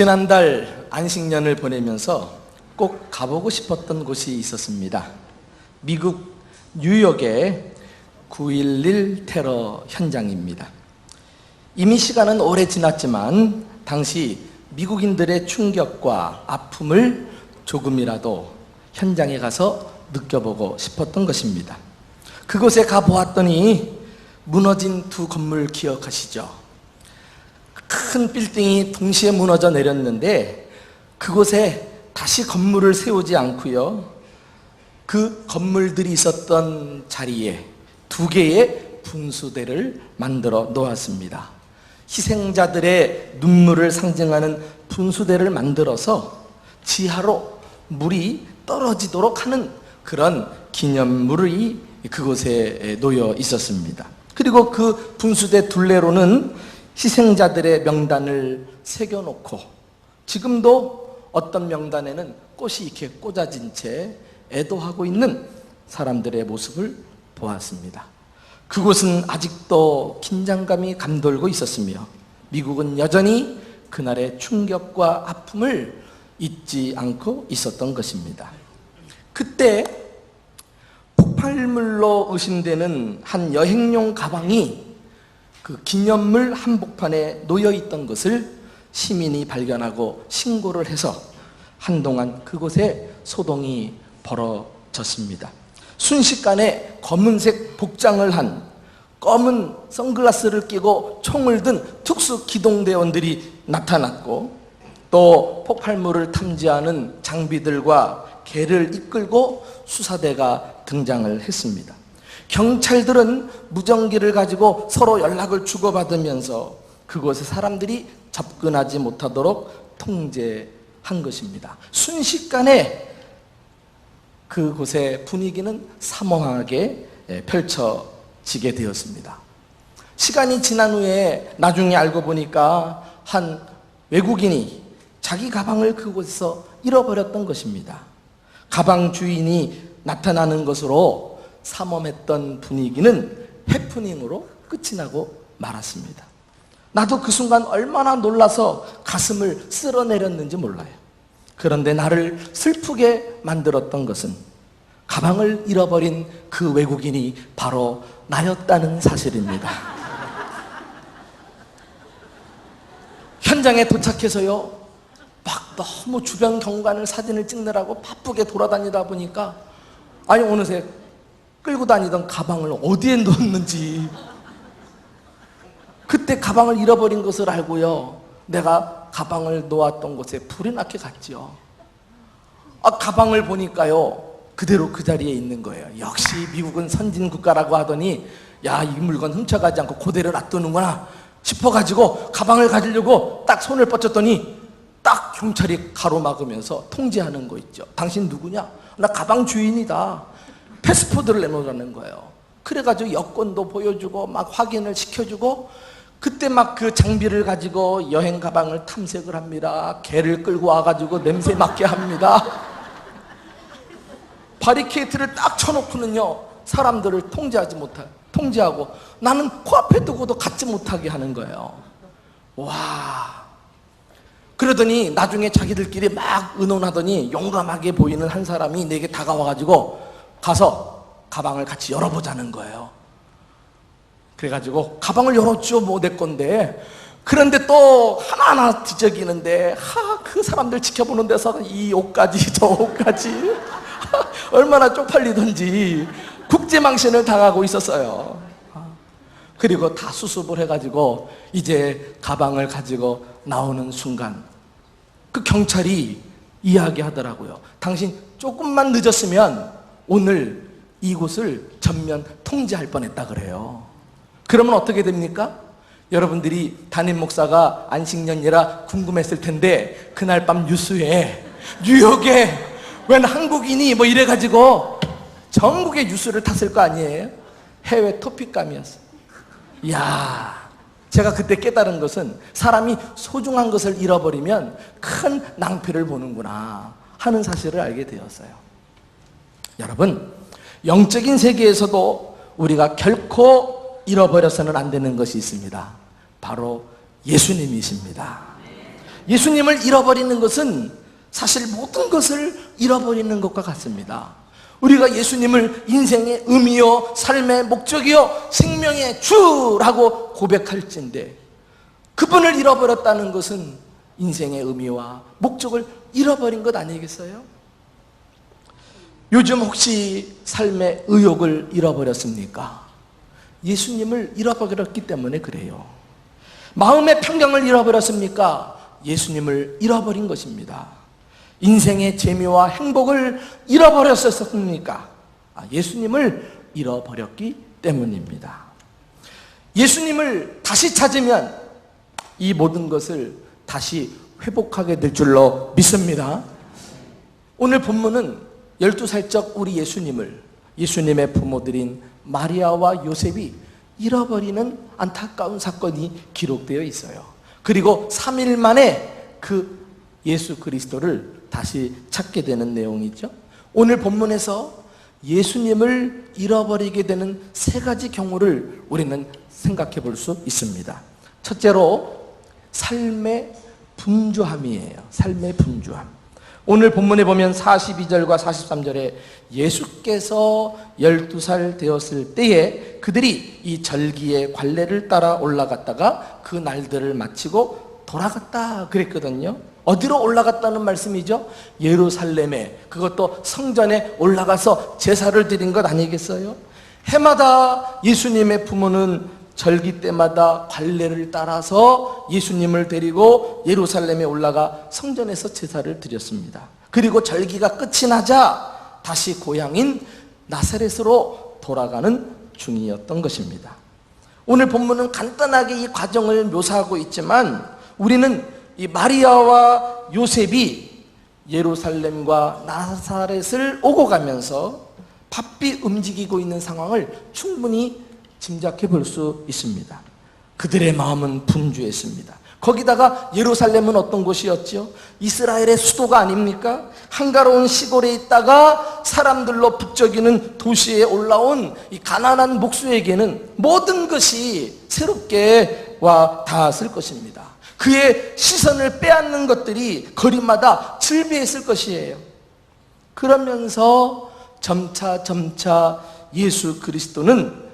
지난달 안식년을 보내면서 꼭 가보고 싶었던 곳이 있었습니다. 미국 뉴욕의 9.11 테러 현장입니다. 이미 시간은 오래 지났지만 당시 미국인들의 충격과 아픔을 조금이라도 현장에 가서 느껴보고 싶었던 것입니다. 그곳에 가보았더니 무너진 두 건물 기억하시죠? 큰 빌딩이 동시에 무너져 내렸는데 그곳에 다시 건물을 세우지 않고요, 그 건물들이 있었던 자리에 두 개의 분수대를 만들어 놓았습니다. 희생자들의 눈물을 상징하는 분수대를 만들어서 지하로 물이 떨어지도록 하는 그런 기념물이 그곳에 놓여 있었습니다. 그리고 그 분수대 둘레로는 희생자들의 명단을 새겨놓고 지금도 어떤 명단에는 꽃이 이렇게 꽂아진 채 애도하고 있는 사람들의 모습을 보았습니다. 그곳은 아직도 긴장감이 감돌고 있었으며 미국은 여전히 그날의 충격과 아픔을 잊지 않고 있었던 것입니다. 그때 폭발물로 의심되는 한 여행용 가방이 그 기념물 한복판에 놓여 있던 것을 시민이 발견하고 신고를 해서 한동안 그곳에 소동이 벌어졌습니다. 순식간에 검은색 복장을 한 검은 선글라스를 끼고 총을 든 특수 기동대원들이 나타났고, 또 폭발물을 탐지하는 장비들과 개를 이끌고 수사대가 등장을 했습니다. 경찰들은 무전기를 가지고 서로 연락을 주고받으면서 그곳에 사람들이 접근하지 못하도록 통제한 것입니다. 순식간에 그곳의 분위기는 삼엄하게 펼쳐지게 되었습니다. 시간이 지난 후에 나중에 알고 보니까 한 외국인이 자기 가방을 그곳에서 잃어버렸던 것입니다. 가방 주인이 나타나는 것으로 삼엄했던 분위기는 해프닝으로 끝이 나고 말았습니다. 나도 그 순간 얼마나 놀라서 가슴을 쓸어내렸는지 몰라요. 그런데 나를 슬프게 만들었던 것은 가방을 잃어버린 그 외국인이 바로 나였다는 사실입니다. 현장에 도착해서요, 막 너무 주변 경관을 사진을 찍느라고 바쁘게 돌아다니다 보니까 어느새 끌고 다니던 가방을 어디에 놓았는지, 그때 가방을 잃어버린 것을 알고요, 내가 가방을 놓았던 곳에 불이 나게 갔죠. 가방을 보니까요, 그대로 그 자리에 있는 거예요. 역시 미국은 선진국가라고 하더니 야, 이 물건 훔쳐가지 않고 그대로 놔두는구나 싶어가지고 가방을 가지려고 딱 손을 뻗쳤더니 딱 경찰이 가로막으면서 통제하는 거 있죠. 당신 누구냐? 나 가방 주인이다. 패스포드를 내놓으라는 거예요. 그래가지고 여권도 보여주고 막 확인을 시켜주고, 그때 막 그 장비를 가지고 여행 가방을 탐색을 합니다. 개를 끌고 와가지고 냄새 맡게 합니다. 바리케이트를 딱 쳐놓고는요, 사람들을 통제하고 나는 코앞에 두고도 갖지 못하게 하는 거예요. 와. 그러더니 나중에 자기들끼리 막 의논하더니 용감하게 보이는 한 사람이 내게 다가와가지고 가서 가방을 같이 열어보자는 거예요. 그래가지고 가방을 열었죠. 뭐 내 건데. 그런데 또 하나하나 뒤적이는데 그 사람들 지켜보는 데서 이 옷까지 저 옷까지 얼마나 쪽팔리던지 국제망신을 당하고 있었어요. 그리고 다 수습을 해가지고 이제 가방을 가지고 나오는 순간 그 경찰이 이야기하더라고요. 당신 조금만 늦었으면 오늘 이곳을 전면 통제할 뻔했다 그래요. 그러면 어떻게 됩니까? 여러분들이 담임 목사가 안식년이라 궁금했을 텐데 그날 밤 뉴스에 뉴욕에 웬 한국인이 뭐 이래가지고 전국의 뉴스를 탔을 거 아니에요? 해외 토픽감이었어요. 이야, 제가 그때 깨달은 것은 사람이 소중한 것을 잃어버리면 큰 낭패를 보는구나 하는 사실을 알게 되었어요. 여러분, 영적인 세계에서도 우리가 결코 잃어버려서는 안 되는 것이 있습니다. 바로 예수님이십니다. 예수님을 잃어버리는 것은 사실 모든 것을 잃어버리는 것과 같습니다. 우리가 예수님을 인생의 의미요, 삶의 목적이요, 생명의 주라고 고백할진데 그분을 잃어버렸다는 것은 인생의 의미와 목적을 잃어버린 것 아니겠어요? 요즘 혹시 삶의 의욕을 잃어버렸습니까? 예수님을 잃어버렸기 때문에 그래요. 마음의 평강을 잃어버렸습니까? 예수님을 잃어버린 것입니다. 인생의 재미와 행복을 잃어버렸었습니까? 예수님을 잃어버렸기 때문입니다. 예수님을 다시 찾으면 이 모든 것을 다시 회복하게 될 줄로 믿습니다. 오늘 본문은 12살적 우리 예수님을 예수님의 부모들인 마리아와 요셉이 잃어버리는 안타까운 사건이 기록되어 있어요. 그리고 3일 만에 그 예수 그리스도를 다시 찾게 되는 내용이죠. 오늘 본문에서 예수님을 잃어버리게 되는 세 가지 경우를 우리는 생각해 볼 수 있습니다. 첫째로 삶의 분주함이에요. 삶의 분주함. 오늘 본문에 보면 42절과 43절에 예수께서 12살 되었을 때에 그들이 이 절기의 관례를 따라 올라갔다가 그 날들을 마치고 돌아갔다 그랬거든요. 어디로 올라갔다는 말씀이죠? 예루살렘에, 그것도 성전에 올라가서 제사를 드린 것 아니겠어요? 해마다 예수님의 부모는 절기 때마다 관례를 따라서 예수님을 데리고 예루살렘에 올라가 성전에서 제사를 드렸습니다. 그리고 절기가 끝이 나자 다시 고향인 나사렛으로 돌아가는 중이었던 것입니다. 오늘 본문은 간단하게 이 과정을 묘사하고 있지만 우리는 이 마리아와 요셉이 예루살렘과 나사렛을 오고 가면서 바삐 움직이고 있는 상황을 충분히 짐작해 볼 수 있습니다. 그들의 마음은 분주했습니다. 거기다가 예루살렘은 어떤 곳이었죠? 이스라엘의 수도가 아닙니까? 한가로운 시골에 있다가 사람들로 북적이는 도시에 올라온 이 가난한 목수에게는 모든 것이 새롭게 와 닿았을 것입니다. 그의 시선을 빼앗는 것들이 거리마다 즐비했을 것이에요. 그러면서 점차 예수 그리스도는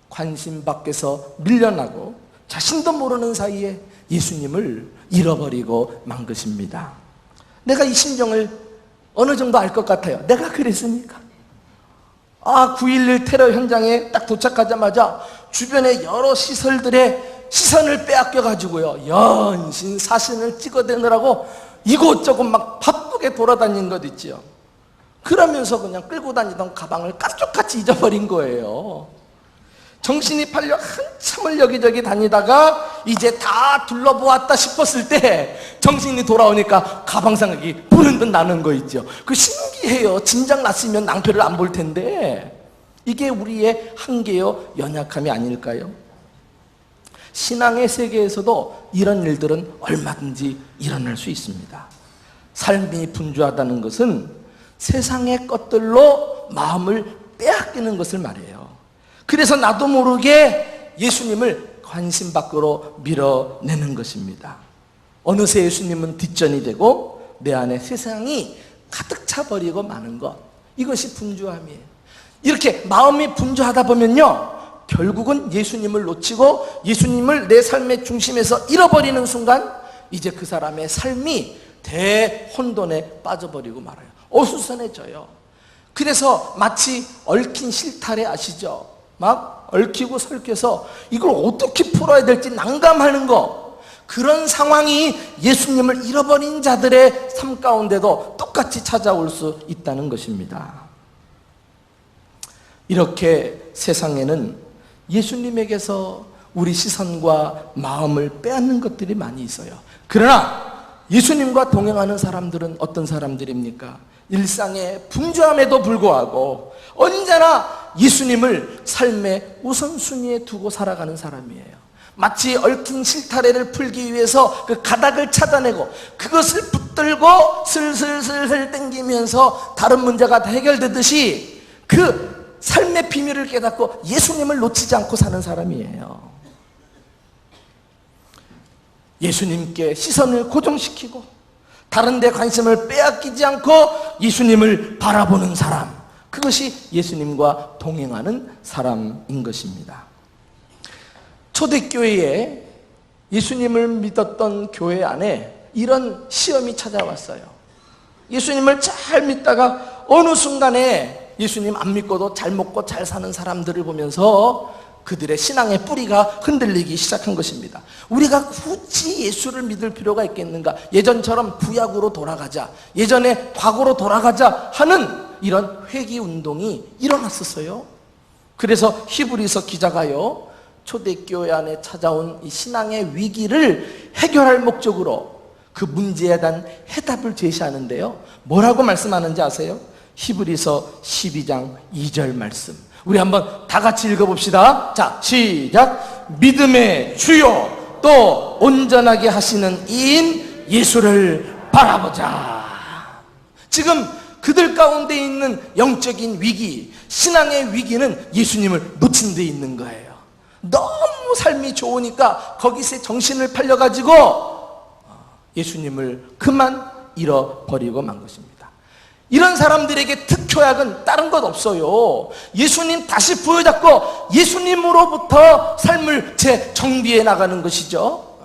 관심 밖에서 밀려나고 자신도 모르는 사이에 예수님을 잃어버리고 만 것입니다. 내가 이 심정을 어느 정도 알 것 같아요. 내가 그랬으니까. 9.11 테러 현장에 딱 도착하자마자 주변의 여러 시설들의 시선을 빼앗겨가지고요, 연신 사진을 찍어대느라고 이곳저곳 막 바쁘게 돌아다닌 것 있죠. 그러면서 그냥 끌고 다니던 가방을 깜짝같이 잊어버린 거예요. 정신이 팔려 한참을 여기저기 다니다가 이제 다 둘러보았다 싶었을 때 정신이 돌아오니까 가방 생각이 불현듯 나는 거 있죠. 그 신기해요. 진작 났으면 낭패를 안 볼 텐데. 이게 우리의 한계요, 연약함이 아닐까요? 신앙의 세계에서도 이런 일들은 얼마든지 일어날 수 있습니다. 삶이 분주하다는 것은 세상의 것들로 마음을 빼앗기는 것을 말해요. 그래서 나도 모르게 예수님을 관심 밖으로 밀어내는 것입니다. 어느새 예수님은 뒷전이 되고 내 안에 세상이 가득 차버리고 마는 것, 이것이 분주함이에요. 이렇게 마음이 분주하다 보면요, 결국은 예수님을 놓치고 예수님을 내 삶의 중심에서 잃어버리는 순간 이제 그 사람의 삶이 대혼돈에 빠져버리고 말아요. 어수선해져요. 그래서 마치 얽힌 실타래 아시죠? 막 얽히고 설켜서 이걸 어떻게 풀어야 될지 난감하는 거, 그런 상황이 예수님을 잃어버린 자들의 삶 가운데도 똑같이 찾아올 수 있다는 것입니다. 이렇게 세상에는 예수님에게서 우리 시선과 마음을 빼앗는 것들이 많이 있어요. 그러나 예수님과 동행하는 사람들은 어떤 사람들입니까? 일상의 분주함에도 불구하고 언제나 예수님을 삶의 우선순위에 두고 살아가는 사람이에요. 마치 얽힌 실타래를 풀기 위해서 그 가닥을 찾아내고 그것을 붙들고 슬슬슬슬 당기면서 다른 문제가 다 해결되듯이 그 삶의 비밀을 깨닫고 예수님을 놓치지 않고 사는 사람이에요. 예수님께 시선을 고정시키고 다른 데 관심을 빼앗기지 않고 예수님을 바라보는 사람, 그것이 예수님과 동행하는 사람인 것입니다. 초대교회에 예수님을 믿었던 교회 안에 이런 시험이 찾아왔어요. 예수님을 잘 믿다가 어느 순간에 예수님 안 믿고도 잘 먹고 잘 사는 사람들을 보면서 그들의 신앙의 뿌리가 흔들리기 시작한 것입니다. 우리가 굳이 예수를 믿을 필요가 있겠는가? 예전처럼 구약으로 돌아가자, 예전에 과거로 돌아가자 하는 이런 회귀 운동이 일어났었어요. 그래서 히브리서 기자가요, 초대교회 안에 찾아온 이 신앙의 위기를 해결할 목적으로 그 문제에 대한 해답을 제시하는데요, 뭐라고 말씀하는지 아세요? 히브리서 12장 2절 말씀, 우리 한번 다 같이 읽어봅시다. 자, 시작. 믿음의 주요 또 온전하게 하시는 이인 예수를 바라보자. 지금 그들 가운데 있는 영적인 위기, 신앙의 위기는 예수님을 놓친 데 있는 거예요. 너무 삶이 좋으니까 거기서 정신을 팔려가지고 예수님을 그만 잃어버리고 만 것입니다. 이런 사람들에게 특효약은 다른 것 없어요. 예수님 다시 부여잡고 예수님으로부터 삶을 재정비해 나가는 것이죠.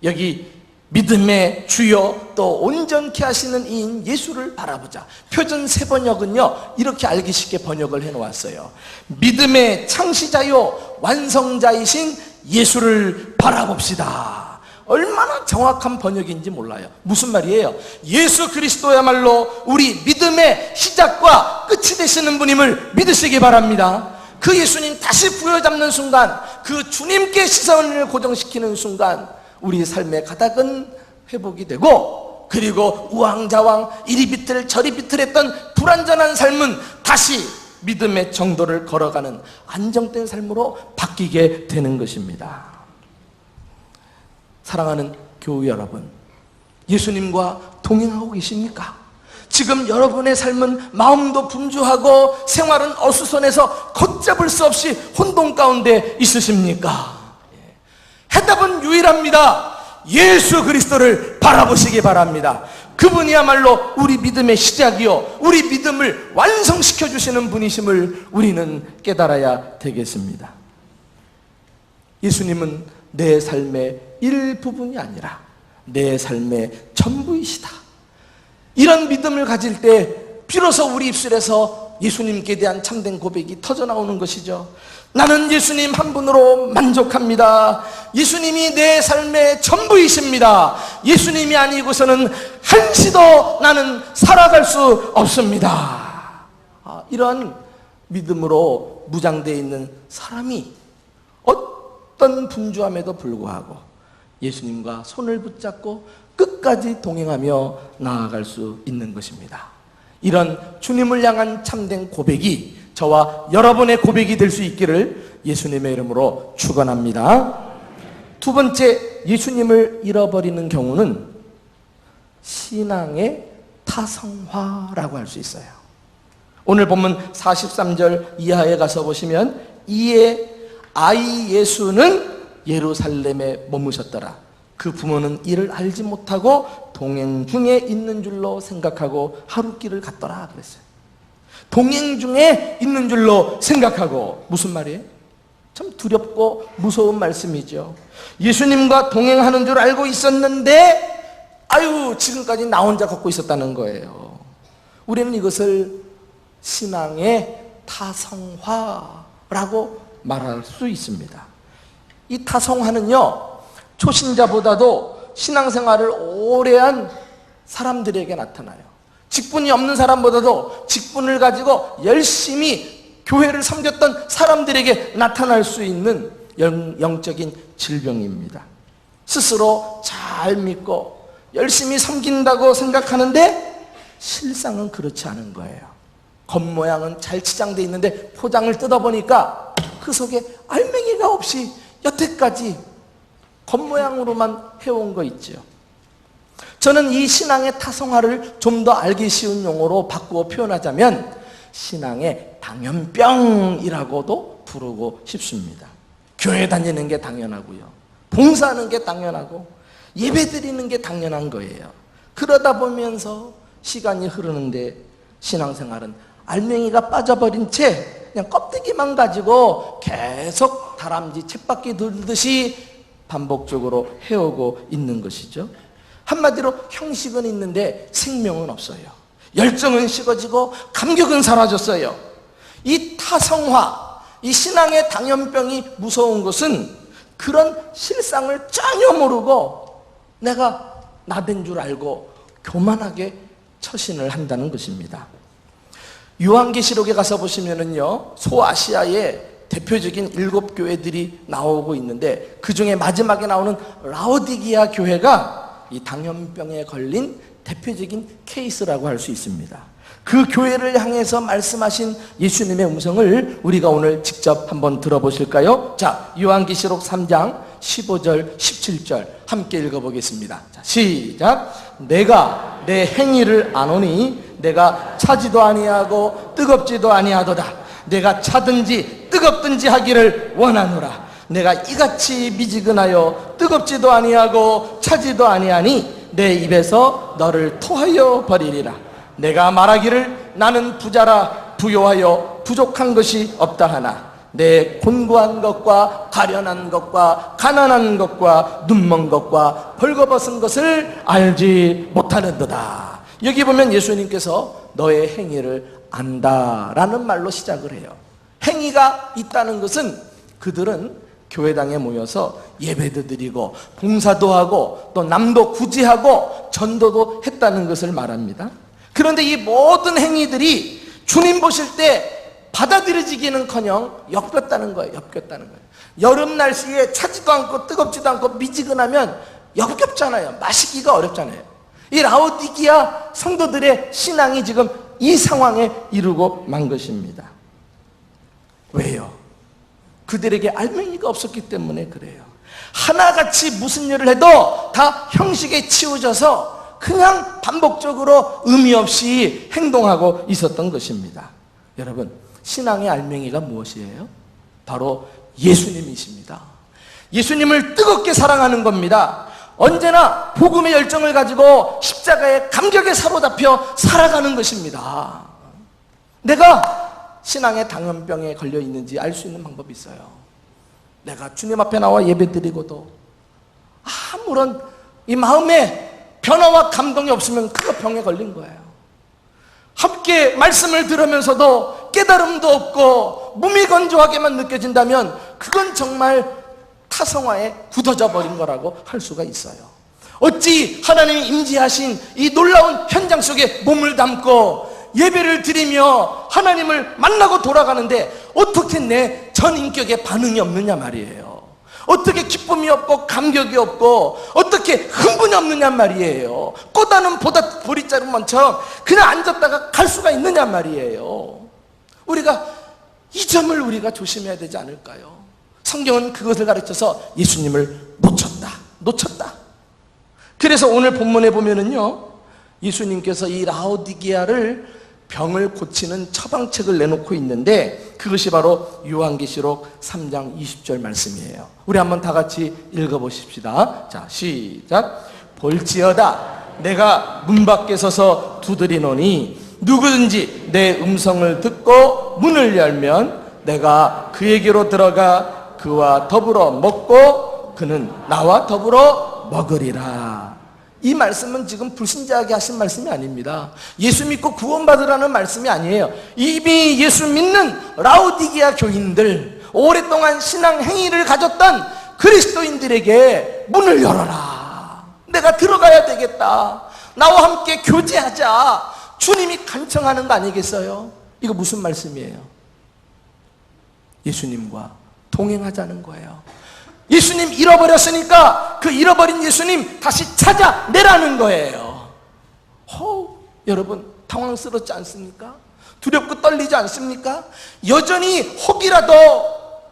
여기 믿음의 주요 또 온전케 하시는 이인 예수를 바라보자. 표준 세번역은요 이렇게 알기 쉽게 번역을 해놓았어요. 믿음의 창시자요 완성자이신 예수를 바라봅시다. 얼마나 정확한 번역인지 몰라요. 무슨 말이에요? 예수 그리스도야말로 우리 믿음의 시작과 끝이 되시는 분임을 믿으시기 바랍니다. 그 예수님 다시 부여잡는 순간, 그 주님께 시선을 고정시키는 순간 우리 삶의 가닥은 회복이 되고, 그리고 우왕좌왕 이리 비틀 저리 비틀했던 불완전한 삶은 다시 믿음의 정도를 걸어가는 안정된 삶으로 바뀌게 되는 것입니다. 사랑하는 교우 여러분, 예수님과 동행하고 계십니까? 지금 여러분의 삶은 마음도 분주하고 생활은 어수선해서 걷잡을 수 없이 혼돈 가운데 있으십니까? 해답은 유일합니다. 예수 그리스도를 바라보시기 바랍니다. 그분이야말로 우리 믿음의 시작이요 우리 믿음을 완성시켜 주시는 분이심을 우리는 깨달아야 되겠습니다. 예수님은 내 삶의 일부분이 아니라 내 삶의 전부이시다. 이런 믿음을 가질 때 비로소 우리 입술에서 예수님께 대한 참된 고백이 터져나오는 것이죠. 나는 예수님 한 분으로 만족합니다. 예수님이 내 삶의 전부이십니다. 예수님이 아니고서는 한시도 나는 살아갈 수 없습니다. 이런 믿음으로 무장되어 있는 사람이 어떤 분주함에도 불구하고 예수님과 손을 붙잡고 끝까지 동행하며 나아갈 수 있는 것입니다. 이런 주님을 향한 참된 고백이 저와 여러분의 고백이 될 수 있기를 예수님의 이름으로 축원합니다. 두 번째, 예수님을 잃어버리는 경우는 신앙의 타성화라고 할 수 있어요. 오늘 본문 43절 이하에 가서 보시면, 이에 아이 예수는 예루살렘에 머무셨더라. 그 부모는 이를 알지 못하고 동행 중에 있는 줄로 생각하고 하룻길을 갔더라 그랬어요. 동행 중에 있는 줄로 생각하고, 무슨 말이에요? 참 두렵고 무서운 말씀이죠. 예수님과 동행하는 줄 알고 있었는데 지금까지 나 혼자 걷고 있었다는 거예요. 우리는 이것을 신앙의 타성화라고 말할 수 있습니다. 이 타성화는요, 초신자보다도 신앙생활을 오래한 사람들에게 나타나요. 직분이 없는 사람보다도 직분을 가지고 열심히 교회를 섬겼던 사람들에게 나타날 수 있는 영적인 질병입니다. 스스로 잘 믿고 열심히 섬긴다고 생각하는데 실상은 그렇지 않은 거예요. 겉모양은 잘 치장되어 있는데 포장을 뜯어보니까 그 속에 알맹이가 없이 여태까지 겉모양으로만 해온 거 있죠. 저는 이 신앙의 타성화를 좀 더 알기 쉬운 용어로 바꾸어 표현하자면 신앙의 당연병이라고도 부르고 싶습니다. 교회 다니는 게 당연하고요, 봉사하는 게 당연하고, 예배 드리는 게 당연한 거예요. 그러다 보면서 시간이 흐르는데 신앙생활은 알맹이가 빠져버린 채 그냥 껍데기만 가지고 계속 다람쥐 쳇바퀴 돌듯이 반복적으로 해오고 있는 것이죠. 한마디로 형식은 있는데 생명은 없어요. 열정은 식어지고 감격은 사라졌어요. 이 타성화, 이 신앙의 당연병이 무서운 것은 그런 실상을 전혀 모르고 내가 나된 줄 알고 교만하게 처신을 한다는 것입니다. 요한계시록에 가서 보시면은요, 소아시아의 대표적인 7교회들이 나오고 있는데 그 중에 마지막에 나오는 라오디게아 교회가 이 당연병에 걸린 대표적인 케이스라고 할 수 있습니다. 그 교회를 향해서 말씀하신 예수님의 음성을 우리가 오늘 직접 한번 들어보실까요? 자, 요한계시록 3장 15절 17절 함께 읽어보겠습니다. 자, 시작. 내가 내 행위를 아노니 내가 차지도 아니하고 뜨겁지도 아니하도다. 내가 차든지 뜨겁든지 하기를 원하노라. 내가 이같이 미지근하여 뜨겁지도 아니하고 차지도 아니하니 내 입에서 너를 토하여 버리리라. 내가 말하기를 나는 부자라 부요하여 부족한 것이 없다 하나 내 곤고한 것과 가련한 것과 가난한 것과 눈먼 것과 벌거벗은 것을 알지 못하는도다. 여기 보면 예수님께서 너의 행위를 안다라는 말로 시작을 해요. 행위가 있다는 것은 그들은 교회당에 모여서 예배도 드리고 봉사도 하고 또 남도 구제하고 전도도 했다는 것을 말합니다. 그런데 이 모든 행위들이 주님 보실 때 받아들여지기는커녕 역겹다는 거예요. 역겹다는 거예요. 여름 날씨에 차지도 않고 뜨겁지도 않고 미지근하면 역겹잖아요. 마시기가 어렵잖아요. 이 라오디게아 성도들의 신앙이 지금 이 상황에 이르고 만 것입니다. 왜요? 그들에게 알맹이가 없었기 때문에 그래요. 하나같이 무슨 일을 해도 다 형식에 치우쳐서 그냥 반복적으로 의미 없이 행동하고 있었던 것입니다. 여러분, 신앙의 알맹이가 무엇이에요? 바로 예수님이십니다. 예수님을 뜨겁게 사랑하는 겁니다. 언제나 복음의 열정을 가지고 십자가의 감격에 사로잡혀 살아가는 것입니다. 내가 신앙의 당연병에 걸려 있는지 알 수 있는 방법이 있어요. 내가 주님 앞에 나와 예배드리고도 아무런 이 마음에 변화와 감동이 없으면 그거 병에 걸린 거예요. 함께 말씀을 들으면서도 깨달음도 없고 몸이 건조하게만 느껴진다면 그건 정말 타성화에 굳어져 버린 거라고 할 수가 있어요. 어찌 하나님이 임재하신 이 놀라운 현장 속에 몸을 담고 예배를 드리며 하나님을 만나고 돌아가는데 어떻게 내 전인격에 반응이 없느냐 말이에요. 어떻게 기쁨이 없고 감격이 없고 어떻게 흥분이 없느냐 말이에요. 꽃다는 보리자루만처럼 그냥 앉았다가 갈 수가 있느냐 말이에요. 우리가 이 점을 우리가 조심해야 되지 않을까요? 성경은 그것을 가르쳐서 예수님을 놓쳤다. 그래서 오늘 본문에 보면은요, 예수님께서 이 라오디게아를 병을 고치는 처방책을 내놓고 있는데 그것이 바로 요한계시록 3장 20절 말씀이에요. 우리 한번 다 같이 읽어보십시다. 자, 시작. 볼지어다 내가 문 밖에 서서 두드리노니 누구든지 내 음성을 듣고 문을 열면 내가 그에게로 들어가 그와 더불어 먹고 그는 나와 더불어 먹으리라. 이 말씀은 지금 불신자에게 하신 말씀이 아닙니다. 예수 믿고 구원받으라는 말씀이 아니에요. 이미 예수 믿는 라오디게아 교인들, 오랫동안 신앙 행위를 가졌던 그리스도인들에게 문을 열어라. 내가 들어가야 되겠다. 나와 함께 교제하자. 주님이 간청하는 거 아니겠어요? 이거 무슨 말씀이에요? 예수님과 동행하자는 거예요. 예수님 잃어버렸으니까 그 잃어버린 예수님 다시 찾아내라는 거예요. 여러분 당황스럽지 않습니까? 두렵고 떨리지 않습니까? 여전히 혹이라도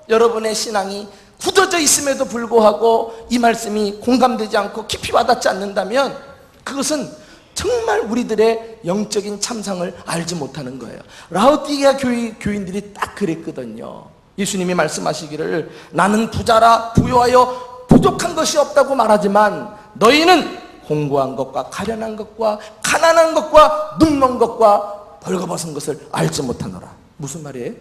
여러분의 신앙이 굳어져 있음에도 불구하고 이 말씀이 공감되지 않고 깊이 와닿지 않는다면 그것은 정말 우리들의 영적인 참상을 알지 못하는 거예요. 라오디게아 교인들이 딱 그랬거든요. 예수님이 말씀하시기를 나는 부자라 부요하여 부족한 것이 없다고 말하지만 너희는 공고한 것과 가련한 것과 가난한 것과 눈먼 것과 벌거벗은 것을 알지 못하노라. 무슨 말이에요?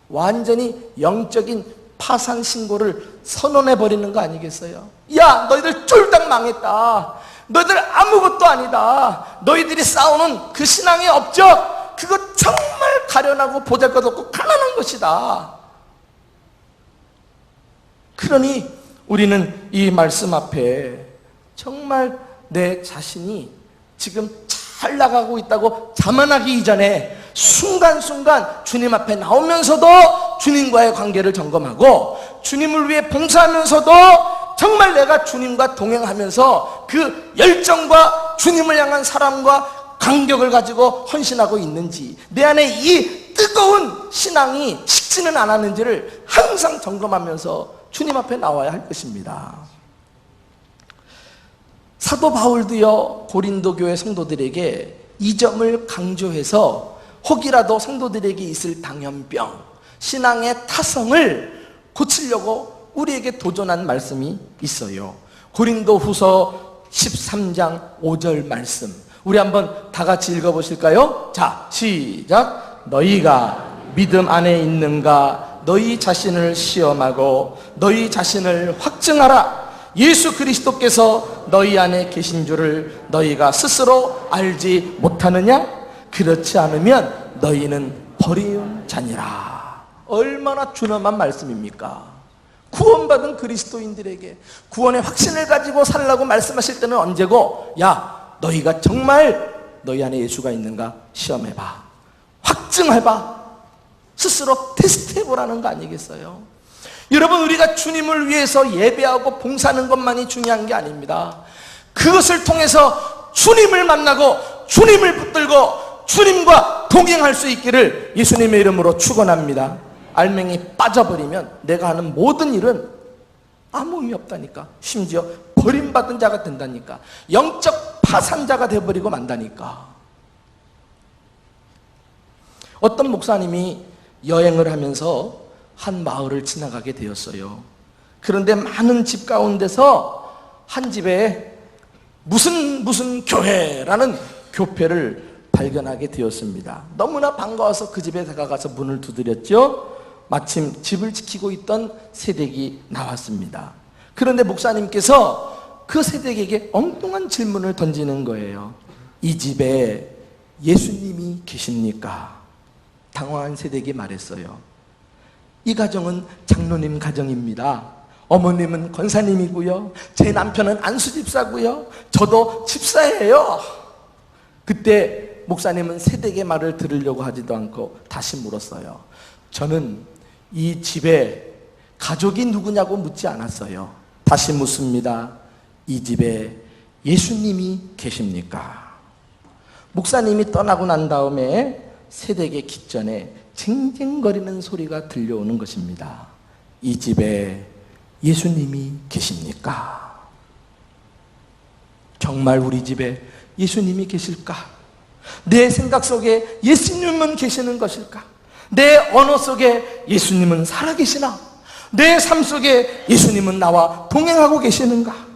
완전히 영적인 파산 신고를 선언해버리는 거 아니겠어요? 야, 너희들 쫄딱 망했다. 너희들 아무것도 아니다. 너희들이 싸우는 그 신앙의 업적, 그거 정말 가련하고 보잘것없고 가난한 것이다. 그러니 우리는 이 말씀 앞에 정말 내 자신이 지금 잘 나가고 있다고 자만하기 이전에 순간순간 주님 앞에 나오면서도 주님과의 관계를 점검하고, 주님을 위해 봉사하면서도 정말 내가 주님과 동행하면서 그 열정과 주님을 향한 사랑과 간격을 가지고 헌신하고 있는지, 내 안에 이 뜨거운 신앙이 식지는 않았는지를 항상 점검하면서 주님 앞에 나와야 할 것입니다. 사도 바울도요, 고린도 교회 성도들에게 이 점을 강조해서 혹이라도 성도들에게 있을 당연병, 신앙의 타성을 고치려고 우리에게 도전한 말씀이 있어요. 고린도 후서 13장 5절 말씀, 우리 한번 다 같이 읽어보실까요? 자, 시작. 너희가 믿음 안에 있는가 너희 자신을 시험하고 너희 자신을 확증하라. 예수 그리스도께서 너희 안에 계신 줄을 너희가 스스로 알지 못하느냐? 그렇지 않으면 너희는 버리운 자니라. 얼마나 준엄한 말씀입니까? 구원받은 그리스도인들에게 구원의 확신을 가지고 살라고 말씀하실 때는 언제고, 야, 너희가 정말 너희 안에 예수가 있는가 시험해봐, 확증해봐, 스스로 테스트해보라는 거 아니겠어요? 여러분, 우리가 주님을 위해서 예배하고 봉사하는 것만이 중요한 게 아닙니다. 그것을 통해서 주님을 만나고 주님을 붙들고 주님과 동행할 수 있기를 예수님의 이름으로 축원합니다. 알맹이 빠져버리면 내가 하는 모든 일은 아무 의미 없다니까. 심지어 버림받은 자가 된다니까. 영적 파산자가 되어버리고 만다니까. 어떤 목사님이 여행을 하면서 한 마을을 지나가게 되었어요. 그런데 많은 집 가운데서 한 집에 무슨 교회라는 교패를 발견하게 되었습니다. 너무나 반가워서 그 집에 다가가서 문을 두드렸죠. 마침 집을 지키고 있던 새댁이 나왔습니다. 그런데 목사님께서 그 새댁에게 엉뚱한 질문을 던지는 거예요. 이 집에 예수님이 계십니까? 당황한 새댁이 말했어요. 이 가정은 장로님 가정입니다. 어머님은 권사님이고요, 제 남편은 안수집사고요, 저도 집사예요. 그때 목사님은 새댁의 말을 들으려고 하지도 않고 다시 물었어요. 저는 이 집에 가족이 누구냐고 묻지 않았어요. 다시 묻습니다. 이 집에 예수님이 계십니까? 목사님이 떠나고 난 다음에 새댁의 깃전에 징징거리는 소리가 들려오는 것입니다. 이 집에 예수님이 계십니까? 정말 우리 집에 예수님이 계실까? 내 생각 속에 예수님은 계시는 것일까? 내 언어 속에 예수님은 살아계시나? 내 삶 속에 예수님은 나와 동행하고 계시는가?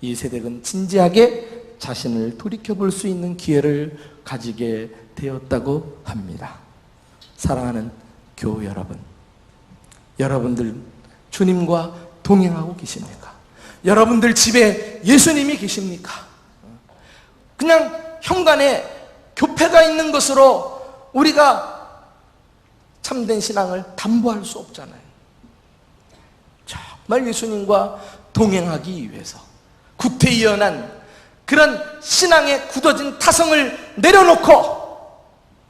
이 세대는 진지하게 자신을 돌이켜볼 수 있는 기회를 가지게 되었다고 합니다. 사랑하는 교우 여러분, 여러분들 주님과 동행하고 계십니까? 여러분들 집에 예수님이 계십니까? 그냥 현관에 교패가 있는 것으로 우리가 참된 신앙을 담보할 수 없잖아요. 정말 예수님과 동행하기 위해서 구태의연한 그런 신앙의 굳어진 타성을 내려놓고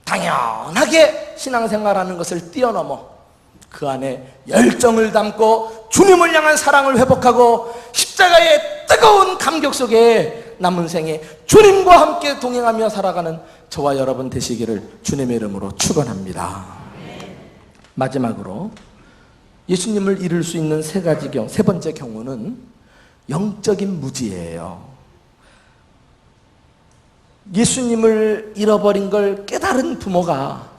당연하게 신앙생활하는 것을 뛰어넘어 그 안에 열정을 담고 주님을 향한 사랑을 회복하고 십자가의 뜨거운 감격 속에 남은 생에 주님과 함께 동행하며 살아가는 저와 여러분 되시기를 주님의 이름으로 축원합니다. 마지막으로 예수님을 잃을 수 있는 세 번째 경우는 영적인 무지예요. 예수님을 잃어버린 걸 깨달은 부모가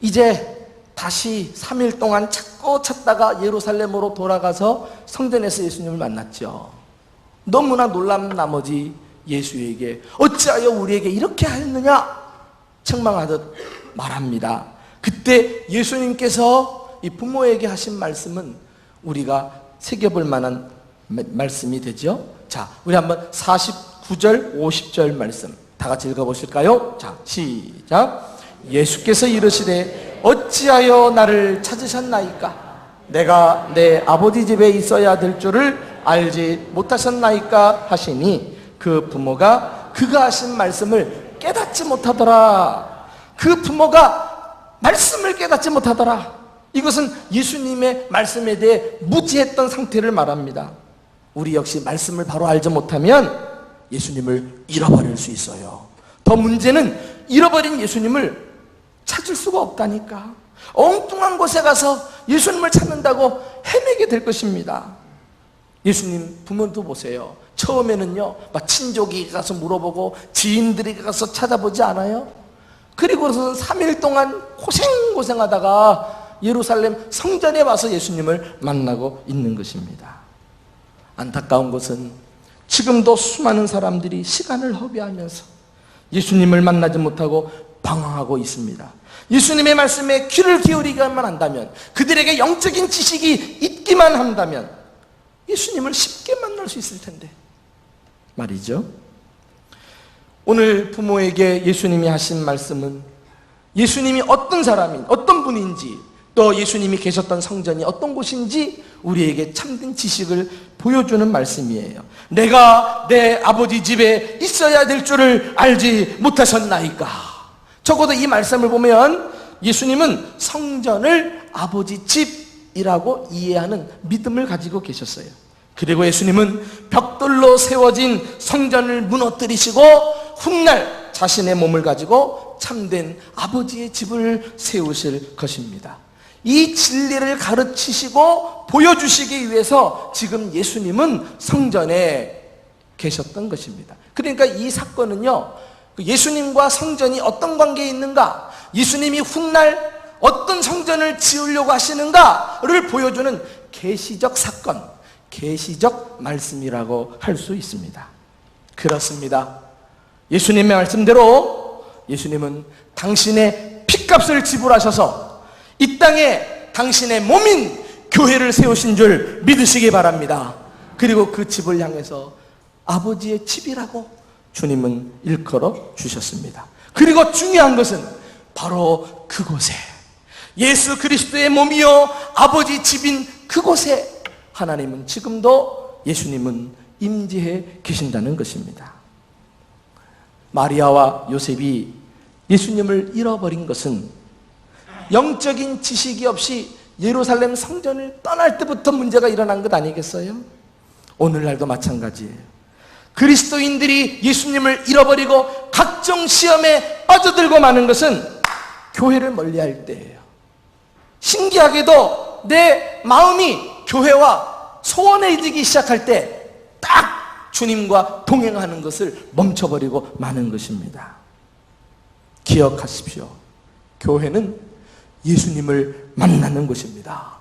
이제 다시 3일 동안 찾다가 예루살렘으로 돌아가서 성전에서 예수님을 만났죠. 너무나 놀란 나머지 예수에게 어찌하여 우리에게 이렇게 하였느냐 책망하듯 말합니다. 그때 예수님께서 이 부모에게 하신 말씀은 우리가 새겨볼 만한 말씀이 되죠. 자, 우리 한번 49절 50절 말씀 다 같이 읽어보실까요? 자, 시작. 예수께서 이르시되 어찌하여 나를 찾으셨나이까? 내가 내 아버지 집에 있어야 될 줄을 알지 못하셨나이까 하시니 그 부모가 그가 하신 말씀을 깨닫지 못하더라. 그 부모가 말씀을 깨닫지 못하더라. 이것은 예수님의 말씀에 대해 무지했던 상태를 말합니다. 우리 역시 말씀을 바로 알지 못하면 예수님을 잃어버릴 수 있어요. 더 문제는 잃어버린 예수님을 찾을 수가 없다니까. 엉뚱한 곳에 가서 예수님을 찾는다고 헤매게 될 것입니다. 예수님 부모도 보세요. 처음에는요, 막 친족이 가서 물어보고 지인들이 가서 찾아보지 않아요? 그리고서 3일 동안 고생하다가 예루살렘 성전에 와서 예수님을 만나고 있는 것입니다. 안타까운 것은 지금도 수많은 사람들이 시간을 허비하면서 예수님을 만나지 못하고 방황하고 있습니다. 예수님의 말씀에 귀를 기울이기만 한다면, 그들에게 영적인 지식이 있기만 한다면 예수님을 쉽게 만날 수 있을 텐데 말이죠. 오늘 부모에게 예수님이 하신 말씀은 예수님이 어떤 사람인, 어떤 분인지, 또 예수님이 계셨던 성전이 어떤 곳인지 우리에게 참된 지식을 보여주는 말씀이에요. 내가 내 아버지 집에 있어야 될 줄을 알지 못하셨나이까? 적어도 이 말씀을 보면 예수님은 성전을 아버지 집이라고 이해하는 믿음을 가지고 계셨어요. 그리고 예수님은 벽돌로 세워진 성전을 무너뜨리시고 훗날 자신의 몸을 가지고 참된 아버지의 집을 세우실 것입니다. 이 진리를 가르치시고 보여주시기 위해서 지금 예수님은 성전에 계셨던 것입니다. 그러니까 이 사건은요, 예수님과 성전이 어떤 관계에 있는가, 예수님이 훗날 어떤 성전을 지으려고 하시는가를 보여주는 계시적 사건, 계시적 말씀이라고 할 수 있습니다. 그렇습니다. 예수님의 말씀대로 예수님은 당신의 핏값을 지불하셔서 이 땅에 당신의 몸인 교회를 세우신 줄 믿으시기 바랍니다. 그리고 그 집을 향해서 아버지의 집이라고 주님은 일컬어 주셨습니다. 그리고 중요한 것은 바로 그곳에, 예수 그리스도의 몸이요 아버지 집인 그곳에 하나님은 지금도 예수님은 임재해 계신다는 것입니다. 마리아와 요셉이 예수님을 잃어버린 것은 영적인 지식이 없이 예루살렘 성전을 떠날 때부터 문제가 일어난 것 아니겠어요? 오늘날도 마찬가지예요. 그리스도인들이 예수님을 잃어버리고 각종 시험에 빠져들고 마는 것은 교회를 멀리할 때예요. 신기하게도 내 마음이 교회와 소원해지기 시작할 때 딱 주님과 동행하는 것을 멈춰버리고 마는 것입니다. 기억하십시오. 교회는 예수님을 만나는 곳입니다.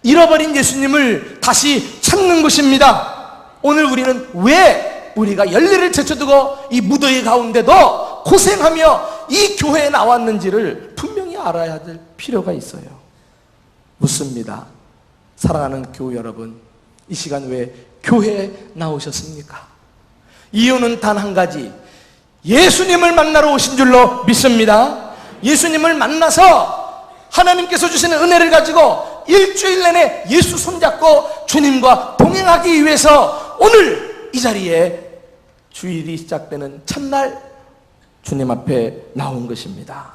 잃어버린 예수님을 다시 찾는 곳입니다. 오늘 우리는 왜 우리가 열례를 제쳐두고 이 무더위 가운데도 고생하며 이 교회에 나왔는지를 분명히 알아야 될 필요가 있어요. 묻습니다. 사랑하는 교우 여러분, 이 시간 왜 교회에 나오셨습니까? 이유는 단 한 가지, 예수님을 만나러 오신 줄로 믿습니다. 예수님을 만나서 하나님께서 주시는 은혜를 가지고 일주일 내내 예수 손잡고 주님과 동행하기 위해서 오늘 이 자리에 주일이 시작되는 첫날 주님 앞에 나온 것입니다.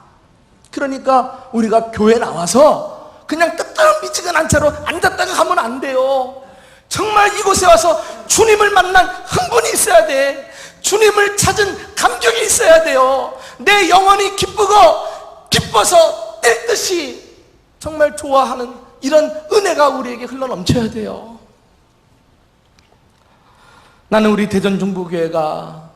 그러니까 우리가 교회에 나와서 그냥 뜨뜻미지근한 채로 앉았다가 가면 안 돼요. 정말 이곳에 와서 주님을 만난 흥분이 있어야 돼. 주님을 찾은 감격이 있어야 돼요. 내 영혼이 기뻐서 뛸 듯이 정말 좋아하는 이런 은혜가 우리에게 흘러넘쳐야 돼요. 나는 우리 대전중부교회가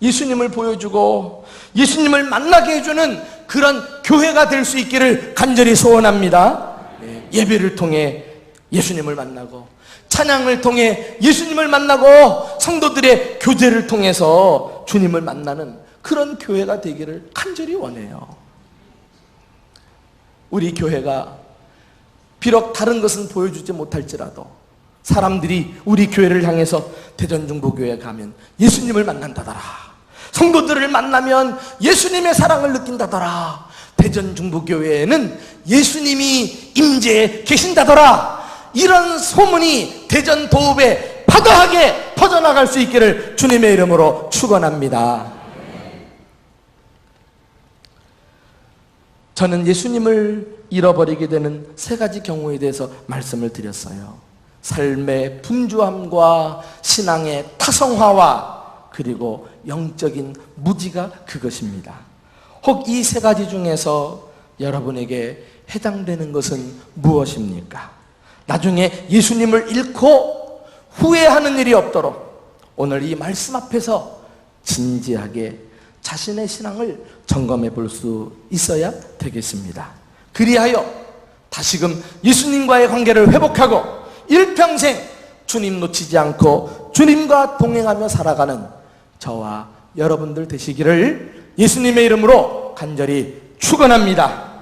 예수님을 보여주고 예수님을 만나게 해주는 그런 교회가 될 수 있기를 간절히 소원합니다. 예배를 통해 예수님을 만나고, 찬양을 통해 예수님을 만나고, 성도들의 교제를 통해서 주님을 만나는 그런 교회가 되기를 간절히 원해요. 우리 교회가 비록 다른 것은 보여주지 못할지라도 사람들이 우리 교회를 향해서 대전중보교회 가면 예수님을 만난다더라, 성도들을 만나면 예수님의 사랑을 느낀다더라, 대전중보교회에는 예수님이 임재해 계신다더라, 이런 소문이 대전 도읍에 파다하게 퍼져나갈 수 있기를 주님의 이름으로 축원합니다. 저는 예수님을 잃어버리게 되는 세 가지 경우에 대해서 말씀을 드렸어요. 삶의 분주함과 신앙의 타성화와 그리고 영적인 무지가 그것입니다. 혹 이 세 가지 중에서 여러분에게 해당되는 것은 무엇입니까? 나중에 예수님을 잃고 후회하는 일이 없도록 오늘 이 말씀 앞에서 진지하게 자신의 신앙을 점검해 볼 수 있어야 되겠습니다. 그리하여 다시금 예수님과의 관계를 회복하고 일평생 주님 놓치지 않고 주님과 동행하며 살아가는 저와 여러분들 되시기를 예수님의 이름으로 간절히 축원합니다.